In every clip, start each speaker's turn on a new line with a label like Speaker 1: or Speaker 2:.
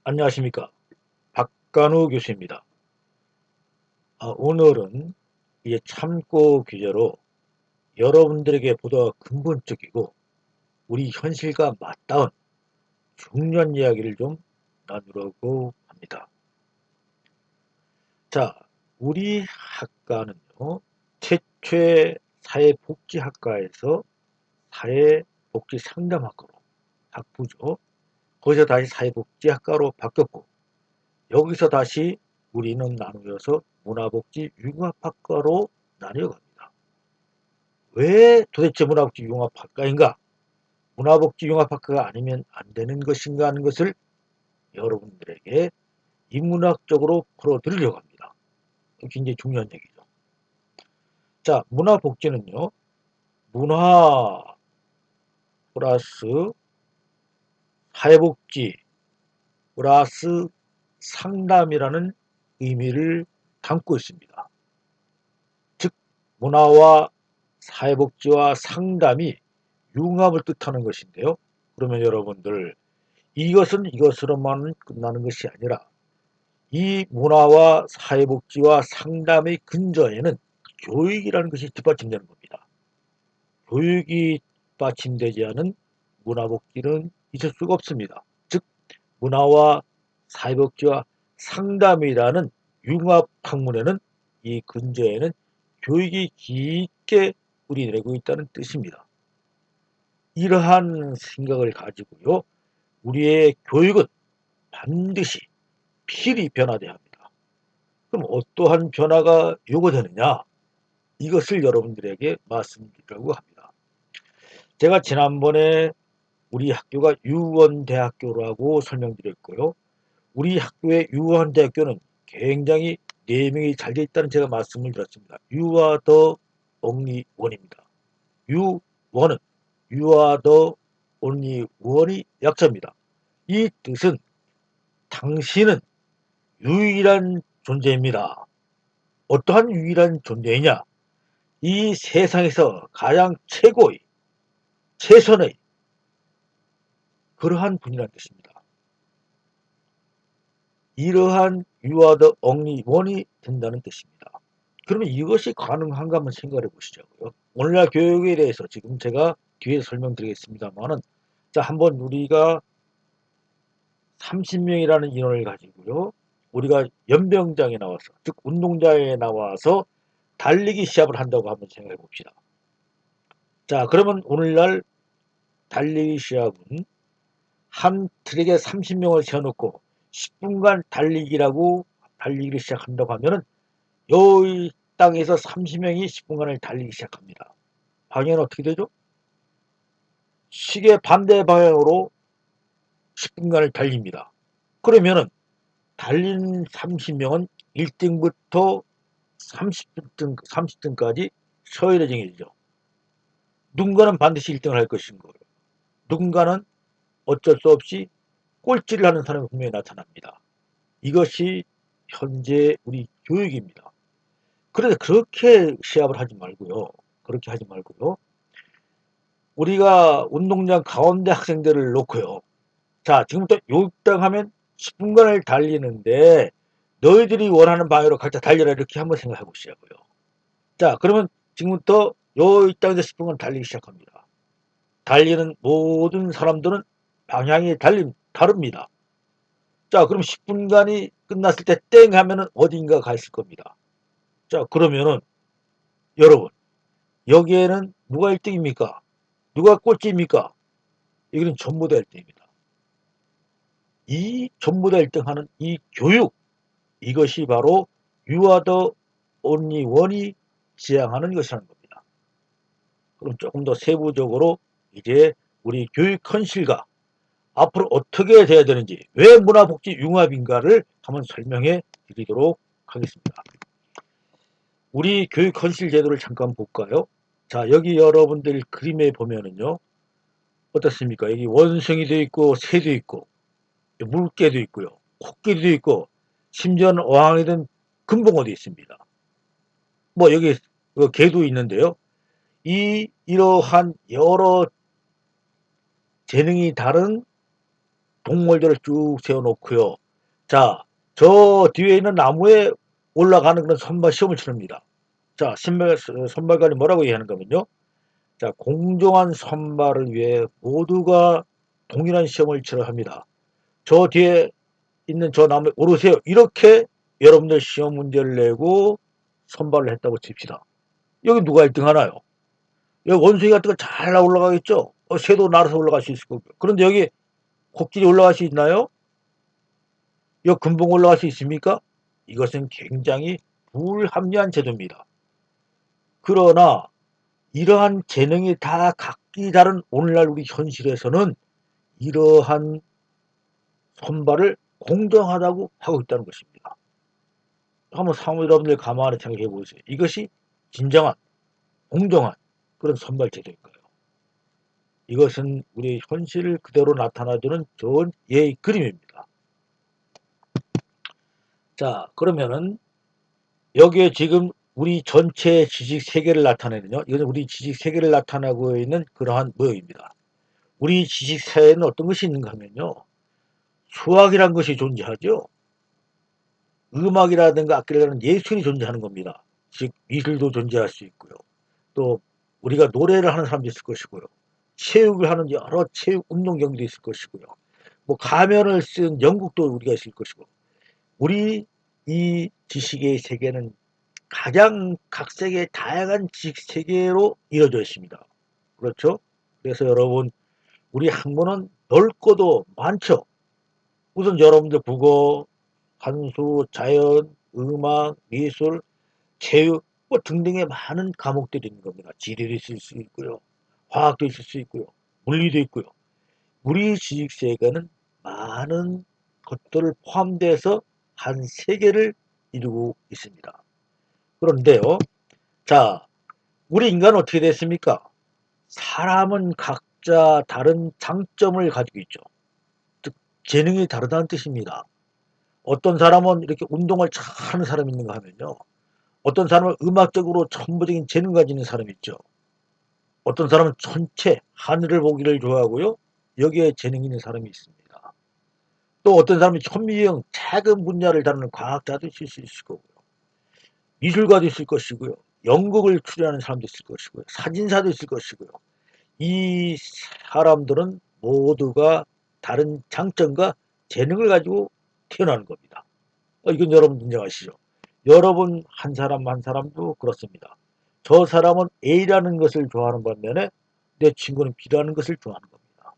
Speaker 1: 안녕하십니까. 박간우 교수입니다. 오늘은 이 참고 규제로 여러분들에게 보다 근본적이고 우리 현실과 맞닿은 중요한 이야기를 좀 나누려고 합니다. 자, 우리 학과는요, 최초의 사회복지학과에서 사회복지상담학과로 학부죠. 거기서 다시 사회복지학과로 바뀌었고, 여기서 다시 우리는 나누어서 문화복지 융합학과로 나뉘어갑니다. 왜 도대체 문화복지 융합학과인가? 문화복지 융합학과가 아니면 안 되는 것인가 하는 것을 여러분들에게 인문학적으로 풀어드리려고 합니다. 굉장히 중요한 얘기죠. 자, 문화복지는요, 문화 플러스 사회복지 플러스 상담이라는 의미를 담고 있습니다. 즉, 문화와 사회복지와 상담이 융합을 뜻하는 것인데요. 그러면 여러분들, 이것은 이것으로만 끝나는 것이 아니라 이 문화와 사회복지와 상담의 근저에는 교육이라는 것이 뒷받침되는 겁니다. 교육이 받침되지 않은 문화복지는 있을 수가 없습니다. 즉, 문화와 사회복지와 상담이라는 융합 학문에는 이 근저에는 교육이 깊게 우리내고 있다는 뜻입니다. 이러한 생각을 가지고요, 우리의 교육은 반드시 필히 변화돼야 합니다. 그럼 어떠한 변화가 요구되느냐? 이것을 여러분들에게 말씀드리려고 합니다. 제가 지난번에 우리 학교가 유원대학교라고 설명드렸고요. 우리 학교의 유원대학교는 굉장히 네이밍이 잘 되어 있다는 제가 말씀을 드렸습니다. You are the only one입니다. 유원은 You are the only one이 약자입니다. 이 뜻은 당신은 유일한 존재입니다. 어떠한 유일한 존재이냐? 이 세상에서 가장 최고의, 최선의 그러한 분이라는 뜻입니다. 이러한 You are the only one이 된다는 뜻입니다. 그러면 이것이 가능한가 한번 생각해 보시자고요. 오늘날 교육에 대해서 지금 제가 뒤에 설명드리겠습니다만은, 자, 한번 우리가 30명이라는 인원을 가지고요, 우리가 연병장에 나와서, 즉 운동장에 나와서 달리기 시합을 한다고 한번 생각해 봅시다. 자, 그러면 오늘날 달리기 시합은 한 트랙에 30명을 세워놓고 10분간 달리기를 시작한다고 하면은 이 땅에서 30명이 10분간을 달리기 시작합니다. 방향은 어떻게 되죠? 시계 반대 방향으로 10분간을 달립니다. 그러면은 달린 30명은 1등부터 30등까지 서열에 정해지죠. 누군가는 반드시 1등을 할 것인 거예요. 누군가는 어쩔 수 없이 꼴찌를 하는 사람이 분명히 나타납니다. 이것이 현재 우리 교육입니다. 그래서 그렇게 시합을 하지 말고요. 그렇게 하지 말고요. 우리가 운동장 가운데 학생들을 놓고요. 자, 지금부터 요땅 하면 10분간을 달리는데 너희들이 원하는 방향으로 각자 달려라, 이렇게 한번 생각해 보시자고요. 자, 그러면 지금부터 요 땅에서 10분간 달리기 시작합니다. 달리는 모든 사람들은 방향이 다릅니다. 자, 그럼 10분간이 끝났을 때 땡 하면은 어딘가 가 있을 겁니다. 자, 그러면은 여러분, 여기에는 누가 1등입니까? 누가 꼴찌입니까? 여기는 전부 다 1등입니다. 이 전부 다 1등하는 이 교육, 이것이 바로 You are the only one이 지향하는 것이라는 겁니다. 그럼 조금 더 세부적으로 이제 우리 교육 현실과 앞으로 어떻게 돼야 되는지, 왜 문화복지 융합인가를 한번 설명해 드리도록 하겠습니다. 우리 교육 현실 제도를 잠깐 볼까요? 자, 여기 여러분들 그림에 보면은요, 어떻습니까? 여기 원숭이도 있고 새도 있고 물개도 있고요, 코끼리도 있고, 심지어는 어항이든 금붕어도 있습니다. 뭐 여기 개도 있는데요. 이러한 여러 재능이 다른 동물들을 쭉 세워놓고요. 자, 저 뒤에 있는 나무에 올라가는 그런 선발 시험을 치릅니다. 자, 선발관이 뭐라고 얘기하는 거면요. 자, 공정한 선발을 위해 모두가 동일한 시험을 치러 합니다. 저 뒤에 있는 저 나무에 오르세요. 이렇게 여러분들 시험 문제를 내고 선발을 했다고 칩시다. 여기 누가 1등 하나요? 여기 원숭이 같은 거 잘 올라가겠죠? 새도 날아서 올라갈 수 있을 거고. 그런데 여기 코끼리 올라갈 수 있나요? 여기 금붕 올라갈 수 있습니까? 이것은 굉장히 불합리한 제도입니다. 그러나 이러한 재능이 다 각기 다른 오늘날 우리 현실에서는 이러한 선발을 공정하다고 하고 있다는 것입니다. 한번 사무 여러분들 가만히 생각해 보세요. 이것이 진정한 공정한 그런 선발 제도일까요? 이것은 우리의 현실을 그대로 나타나주는 좋은 예의 그림입니다. 자, 그러면은 여기에 지금 우리 전체 지식 세계를 나타내는요. 이건 우리 지식 세계를 나타내고 있는 그러한 모형입니다. 우리 지식 세계에는 어떤 것이 있는가 하면요. 수학이란 것이 존재하죠. 음악이라든가 악기라는 예술이 존재하는 겁니다. 즉 미술도 존재할 수 있고요. 또 우리가 노래를 하는 사람도 있을 것이고요. 체육을 하는 여러 체육 운동 경기도 있을 것이고요. 뭐 가면을 쓴 영국도 우리가 있을 것이고 우리 이 지식의 세계는 가장 각색의 다양한 지식 세계로 이루어져 있습니다. 그렇죠? 그래서 여러분 우리 학문은 넓고도 많죠. 우선 여러분들 국어, 한수, 자연, 음악, 미술, 체육 뭐 등등의 많은 과목들이 있는 겁니다. 지리도 있을 수 있고요. 화학도 있을 수 있고요. 물리도 있고요. 우리 지식 세계는 많은 것들을 포함돼서 한 세계를 이루고 있습니다. 그런데요. 자, 우리 인간은 어떻게 됐습니까? 사람은 각자 다른 장점을 가지고 있죠. 즉 재능이 다르다는 뜻입니다. 어떤 사람은 이렇게 운동을 잘하는 사람이 있는가 하면요. 어떤 사람은 음악적으로 천부적인 재능 가지는 사람이 있죠. 어떤 사람은 전체 하늘을 보기를 좋아하고요. 여기에 재능 있는 사람이 있습니다. 또 어떤 사람은 현미경 작은 분야를 다루는 과학자도 있을 수 있을 거고요. 미술가도 있을 것이고요. 연극을 출연하는 사람도 있을 것이고요. 사진사도 있을 것이고요. 이 사람들은 모두가 다른 장점과 재능을 가지고 태어나는 겁니다. 이건 여러분 인정하시죠? 여러분 한 사람 한 사람도 그렇습니다. 저 사람은 A라는 것을 좋아하는 반면에 내 친구는 B라는 것을 좋아하는 겁니다.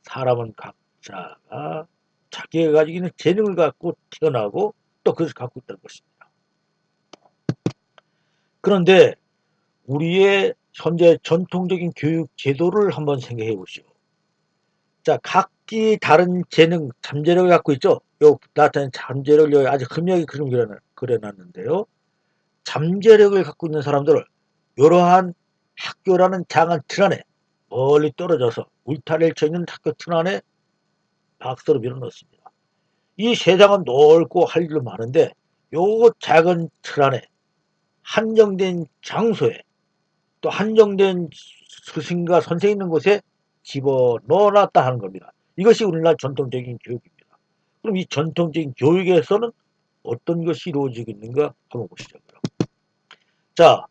Speaker 1: 사람은 각자가 자기가 가지고 있는 재능을 갖고 태어나고 또 그것을 갖고 있다는 것입니다. 그런데 우리의 현재 전통적인 교육 제도를 한번 생각해 보시오. 자, 각기 다른 재능, 잠재력을 갖고 있죠. 요 나타낸 잠재력을 아주 극명하게 그려놨는데요. 잠재력을 갖고 있는 사람들을 이러한 학교라는 장한 틀 안에 멀리 떨어져서 울타리를 쳐 있는 학교 틀 안에 박스로 밀어넣습니다. 이 세상은 넓고 할 일도 많은데 요 작은 틀 안에 한정된 장소에 또 한정된 스승과 선생 있는 곳에 집어넣어놨다 하는 겁니다. 이것이 우리나라 전통적인 교육입니다. 그럼 이 전통적인 교육에서는 어떤 것이 이루어지고 있는가 한번 보시자고요. 자,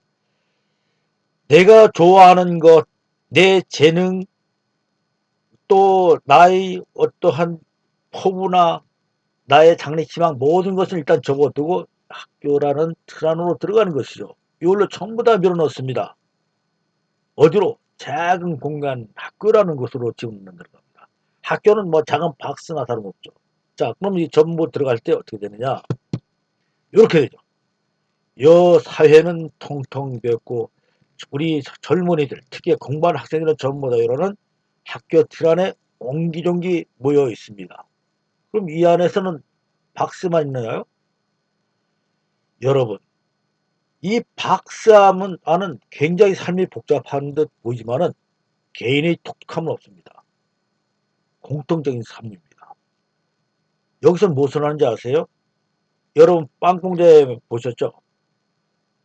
Speaker 1: 내가 좋아하는 것, 내 재능, 또 나의 어떠한 포부나 나의 장래희망 모든 것을 일단 적어두고 학교라는 틀 안으로 들어가는 것이죠. 이걸로 전부 다 밀어넣습니다. 어디로? 작은 공간 학교라는 곳으로 지금 들어갑니다. 학교는 뭐 작은 박스나 다름없죠. 자, 그럼 이 전부 들어갈 때 어떻게 되느냐? 이렇게 되죠. 여 사회는 통통 비었고 우리 젊은이들, 특히 공부하는 학생들은 전부 다 이러는 학교 틀 안에 옹기종기 모여 있습니다. 그럼 이 안에서는 박스만 있나요? 여러분, 이 박스 안은 굉장히 삶이 복잡한 듯 보이지만은 개인의 독특함은 없습니다. 공통적인 삶입니다. 여기서 무엇을 하는지 아세요? 여러분 빵 공장 보셨죠?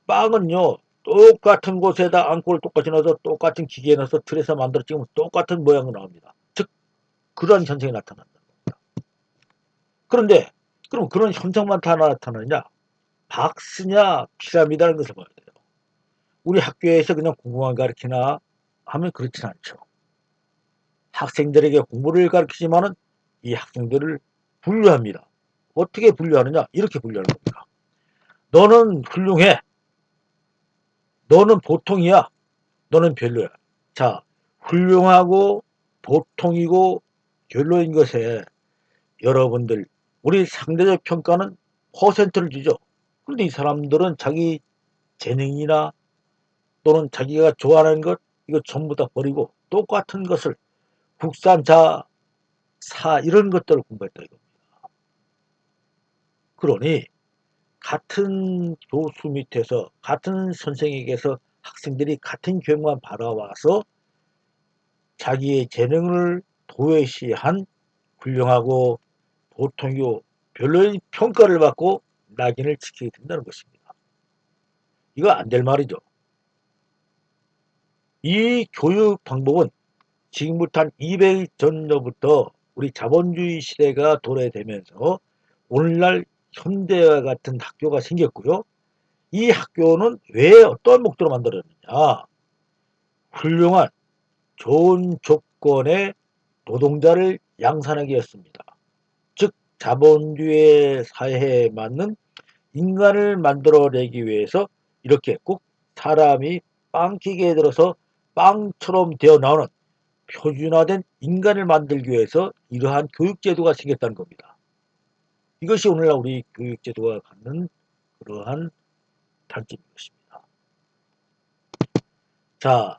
Speaker 1: 빵은요 똑같은 곳에다 앙꼬를 똑같이 넣어서 똑같은 기계에 넣어서 틀에서 만들어 찍으면 똑같은 모양으로 나옵니다. 즉 그러한 현상이 나타난다. 그런데 그럼 그런 현상만 다 나타나냐? 박스냐 피라미드라는 것을 봐야 돼요. 우리 학교에서 그냥 공부만 가르치나 하면 그렇진 않죠. 학생들에게 공부를 가르치지만은 이 학생들을 분류합니다. 어떻게 분류하느냐? 이렇게 분류하는 겁니다. 너는 훌륭해. 너는 보통이야. 너는 별로야. 자, 훌륭하고 보통이고 별로인 것에 여러분들 우리 상대적 평가는 퍼센트를 주죠. 그런데 이 사람들은 자기 재능이나 또는 자기가 좋아하는 것 이거 전부 다 버리고 똑같은 것을 국산자 사 이런 것들을 공부했다 이겁니다. 그러니 같은 교수 밑에서 같은 선생에게서 학생들이 같은 교육만 받아와서 자기의 재능을 도외시한 훌륭하고 보통이고 별로인 평가를 받고 낙인을 찍히게 된다는 것입니다. 이거 안 될 말이죠. 이 교육 방법은 지금부터 한 200일 전부터 우리 자본주의 시대가 도래되면서 오늘날 현대와 같은 학교가 생겼고요. 이 학교는 왜 어떤 목적으로 만들어졌느냐? 훌륭한 좋은 조건의 노동자를 양산하기 위해서입니다. 즉 자본주의 사회에 맞는 인간을 만들어내기 위해서 이렇게 꼭 사람이 빵기계에 들어서 빵처럼 되어 나오는 표준화된 인간을 만들기 위해서 이러한 교육제도가 생겼다는 겁니다. 이것이 오늘날 우리 교육제도가 갖는 그러한 단점인 것입니다. 자,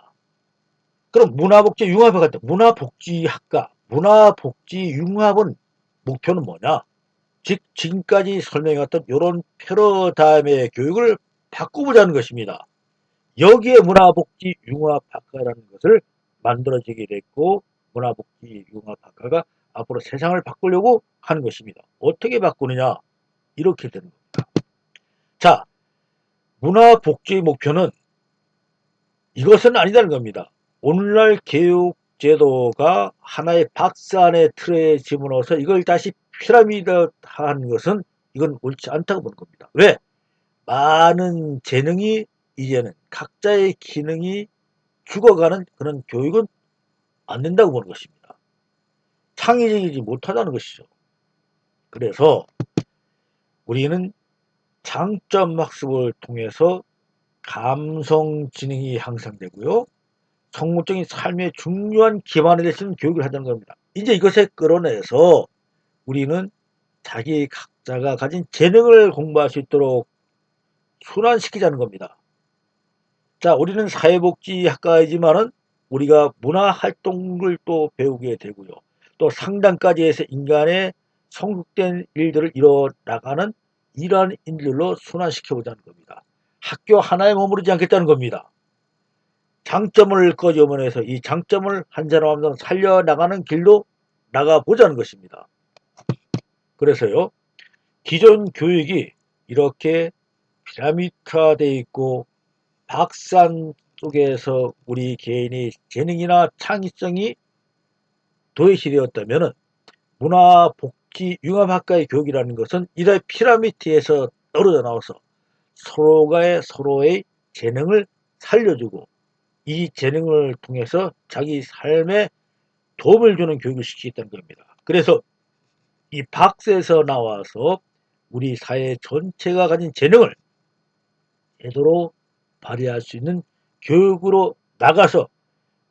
Speaker 1: 그럼 문화복지융합학 같은 문화복지학과, 문화복지융합은 목표는 뭐냐? 즉 지금까지 설명해왔던 이런 패러다임의 교육을 바꿔보자는 것입니다. 여기에 문화복지융합학과라는 것을 만들어지게 됐고 문화복지융합학과가 앞으로 세상을 바꾸려고 하는 것입니다. 어떻게 바꾸느냐? 이렇게 되는 겁니다. 자, 문화복지의 목표는 이것은 아니다는 겁니다. 오늘날 교육제도가 하나의 박스 안에 틀에 집어넣어서 이걸 다시 피라미드화한 것은 이건 옳지 않다고 보는 겁니다. 왜? 많은 재능이 이제는 각자의 기능이 죽어가는 그런 교육은 안 된다고 보는 것입니다. 창의적이지 못하다는 것이죠. 그래서 우리는 장점 학습을 통해서 감성 지능이 향상되고요. 성공적인 삶의 중요한 기반이 될 수 있는 교육을 하자는 겁니다. 이제 이것에 끌어내서 우리는 자기 각자가 가진 재능을 공부할 수 있도록 순환시키자는 겁니다. 자, 우리는 사회복지학과이지만은 우리가 문화활동을 또 배우게 되고요. 또 상담까지 해서 인간의 성숙된 일들을 이뤄나가는 이러한 인들로 순환시켜보자는 겁니다. 학교 하나에 머무르지 않겠다는 겁니다. 장점을 꺼져면해서 이 장점을 한 사람 한 사람 살려나가는 길로 나가보자는 것입니다. 그래서요, 기존 교육이 이렇게 피라미드화되어 있고 박산 속에서 우리 개인의 재능이나 창의성이 도외시되었다면 문화복지융합학과의 교육이라는 것은 이런 피라미드에서 떨어져 나와서 서로의 재능을 살려주고 이 재능을 통해서 자기 삶에 도움을 주는 교육을 시키겠다는 겁니다. 그래서 이 박스에서 나와서 우리 사회 전체가 가진 재능을 제대로 발휘할 수 있는 교육으로 나가서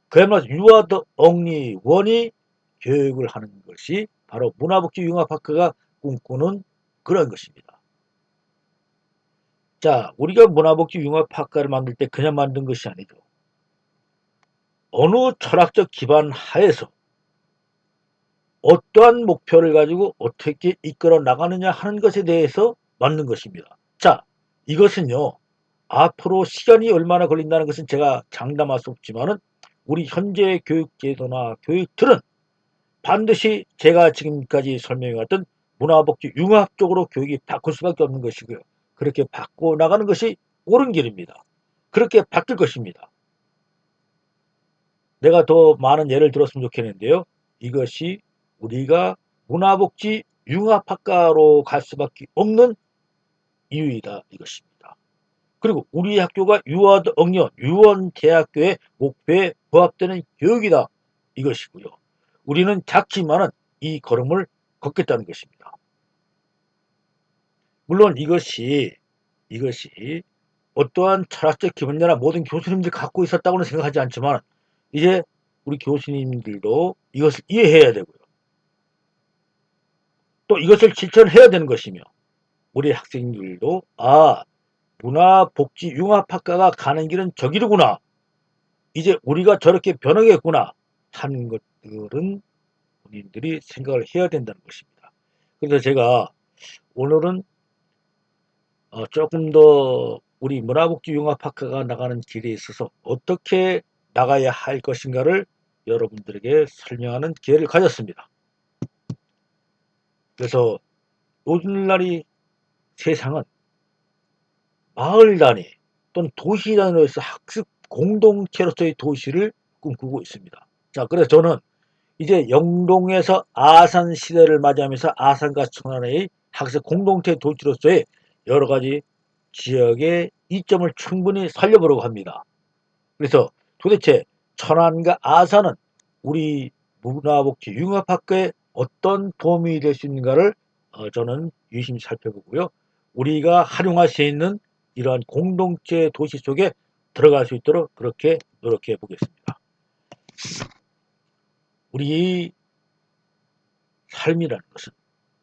Speaker 1: 그야말로 You are the only one이 교육을 하는 것이 바로 문화복지융합학과가 꿈꾸는 그런 것입니다. 자, 우리가 문화복지융합학과를 만들 때 그냥 만든 것이 아니죠. 어느 철학적 기반 하에서 어떠한 목표를 가지고 어떻게 이끌어 나가느냐 하는 것에 대해서 만든 것입니다. 자, 이것은요. 앞으로 시간이 얼마나 걸린다는 것은 제가 장담할 수 없지만은 우리 현재 교육제도나 교육들은 반드시 제가 지금까지 설명해왔던 문화복지 융합적으로 교육이 바꿀 수밖에 없는 것이고요. 그렇게 바꿔 나가는 것이 옳은 길입니다. 그렇게 바뀔 것입니다. 내가 더 많은 예를 들었으면 좋겠는데요. 이것이 우리가 문화복지 융합학과로 갈 수밖에 없는 이유이다 이것입니다. 그리고 우리 학교가 유아도 엉년 유원대학교의 목표에 부합되는 교육이다 이것이고요. 우리는 작지만은 이 걸음을 걷겠다는 것입니다. 물론 이것이 어떠한 철학적 기본이나 모든 교수님들이 갖고 있었다고는 생각하지 않지만 이제 우리 교수님들도 이것을 이해해야 되고요. 또 이것을 실천해야 되는 것이며 우리 학생들도 문화복지융합학과가 가는 길은 저기로구나. 이제 우리가 저렇게 변하겠구나 하는 것들은 본인들이 생각을 해야 된다는 것입니다. 그래서 제가 오늘은 조금 더 우리 문화복지융합학과가 나가는 길에 있어서 어떻게 나가야 할 것인가를 여러분들에게 설명하는 기회를 가졌습니다. 그래서 오늘날이 세상은 마을 단위 또는 도시 단위로서 학습 공동체로서의 도시를 꿈꾸고 있습니다. 자, 그래서 저는 이제 영동에서 아산 시대를 맞이하면서 아산과 천안의 학습 공동체 도시로서의 여러 가지 지역의 이점을 충분히 살려보려고 합니다. 그래서 도대체 천안과 아산은 우리 문화복지 융합학교에 어떤 도움이 될 수 있는가를 저는 유심히 살펴보고요. 우리가 활용할 수 있는 이러한 공동체 도시 속에 들어갈 수 있도록 그렇게 노력해 보겠습니다. 우리 삶이라는 것은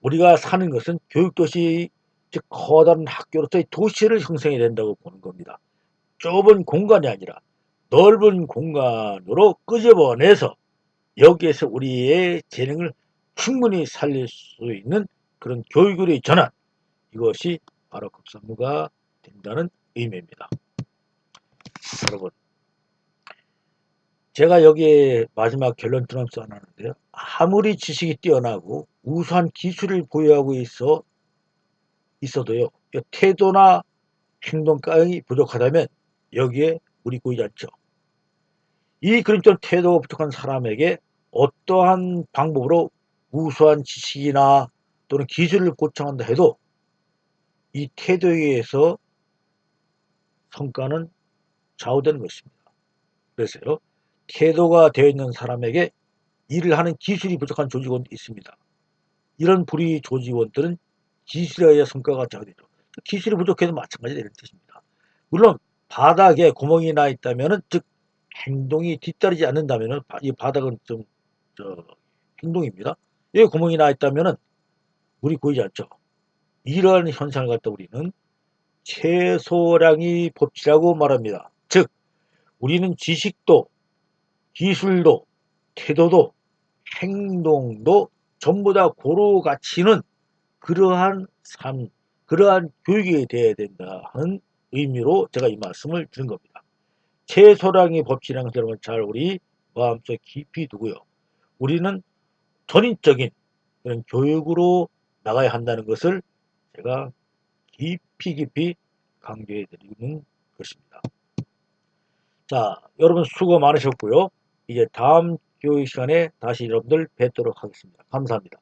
Speaker 1: 우리가 사는 것은 교육도시 즉 커다란 학교로서의 도시를 형성해야 된다고 보는 겁니다. 좁은 공간이 아니라 넓은 공간으로 끄집어내서 여기에서 우리의 재능을 충분히 살릴 수 있는 그런 교육의 전환 이것이 바로 급선무가 된다는 의미입니다. 여러분 제가 여기에 마지막 결론처럼 써놨는데요. 아무리 지식이 뛰어나고 우수한 기술을 보유하고 있어도요. 태도나 행동감이 부족하다면 여기에 물이 고이지 않죠. 이 그림처럼 태도가 부족한 사람에게 어떠한 방법으로 우수한 지식이나 또는 기술을 고청한다 해도 이 태도에 의해서 성과는 좌우되는 것입니다. 그래서요. 태도가 되어 있는 사람에게 일을 하는 기술이 부족한 조직원도 있습니다. 이런 불의 조직원들은 기술에 의해 성과가 좌우되죠. 기술이 부족해도 마찬가지다 이런 뜻입니다. 물론 바닥에 구멍이 나 있다면 즉 행동이 뒤따르지 않는다면 이 바닥은 좀 행동입니다. 여기 구멍이 나 있다면 물이 고이지 않죠. 이러한 현상을 갖다 우리는 최소량의 법칙이라고 말합니다. 즉 우리는 지식도 기술도 태도도 행동도 전부 다 고루 갖추는 그러한 삶, 그러한 교육이 되어야 된다는 의미로 제가 이 말씀을 드린 겁니다. 최소량의 법칙이라는 것을 여러분 잘 우리 마음속에 깊이 두고요. 우리는 전인적인 그런 교육으로 나가야 한다는 것을 제가 깊이 강조해 드리는 것입니다. 자, 여러분 수고 많으셨고요. 이제 다음 교육 시간에 다시 여러분들 뵙도록 하겠습니다. 감사합니다.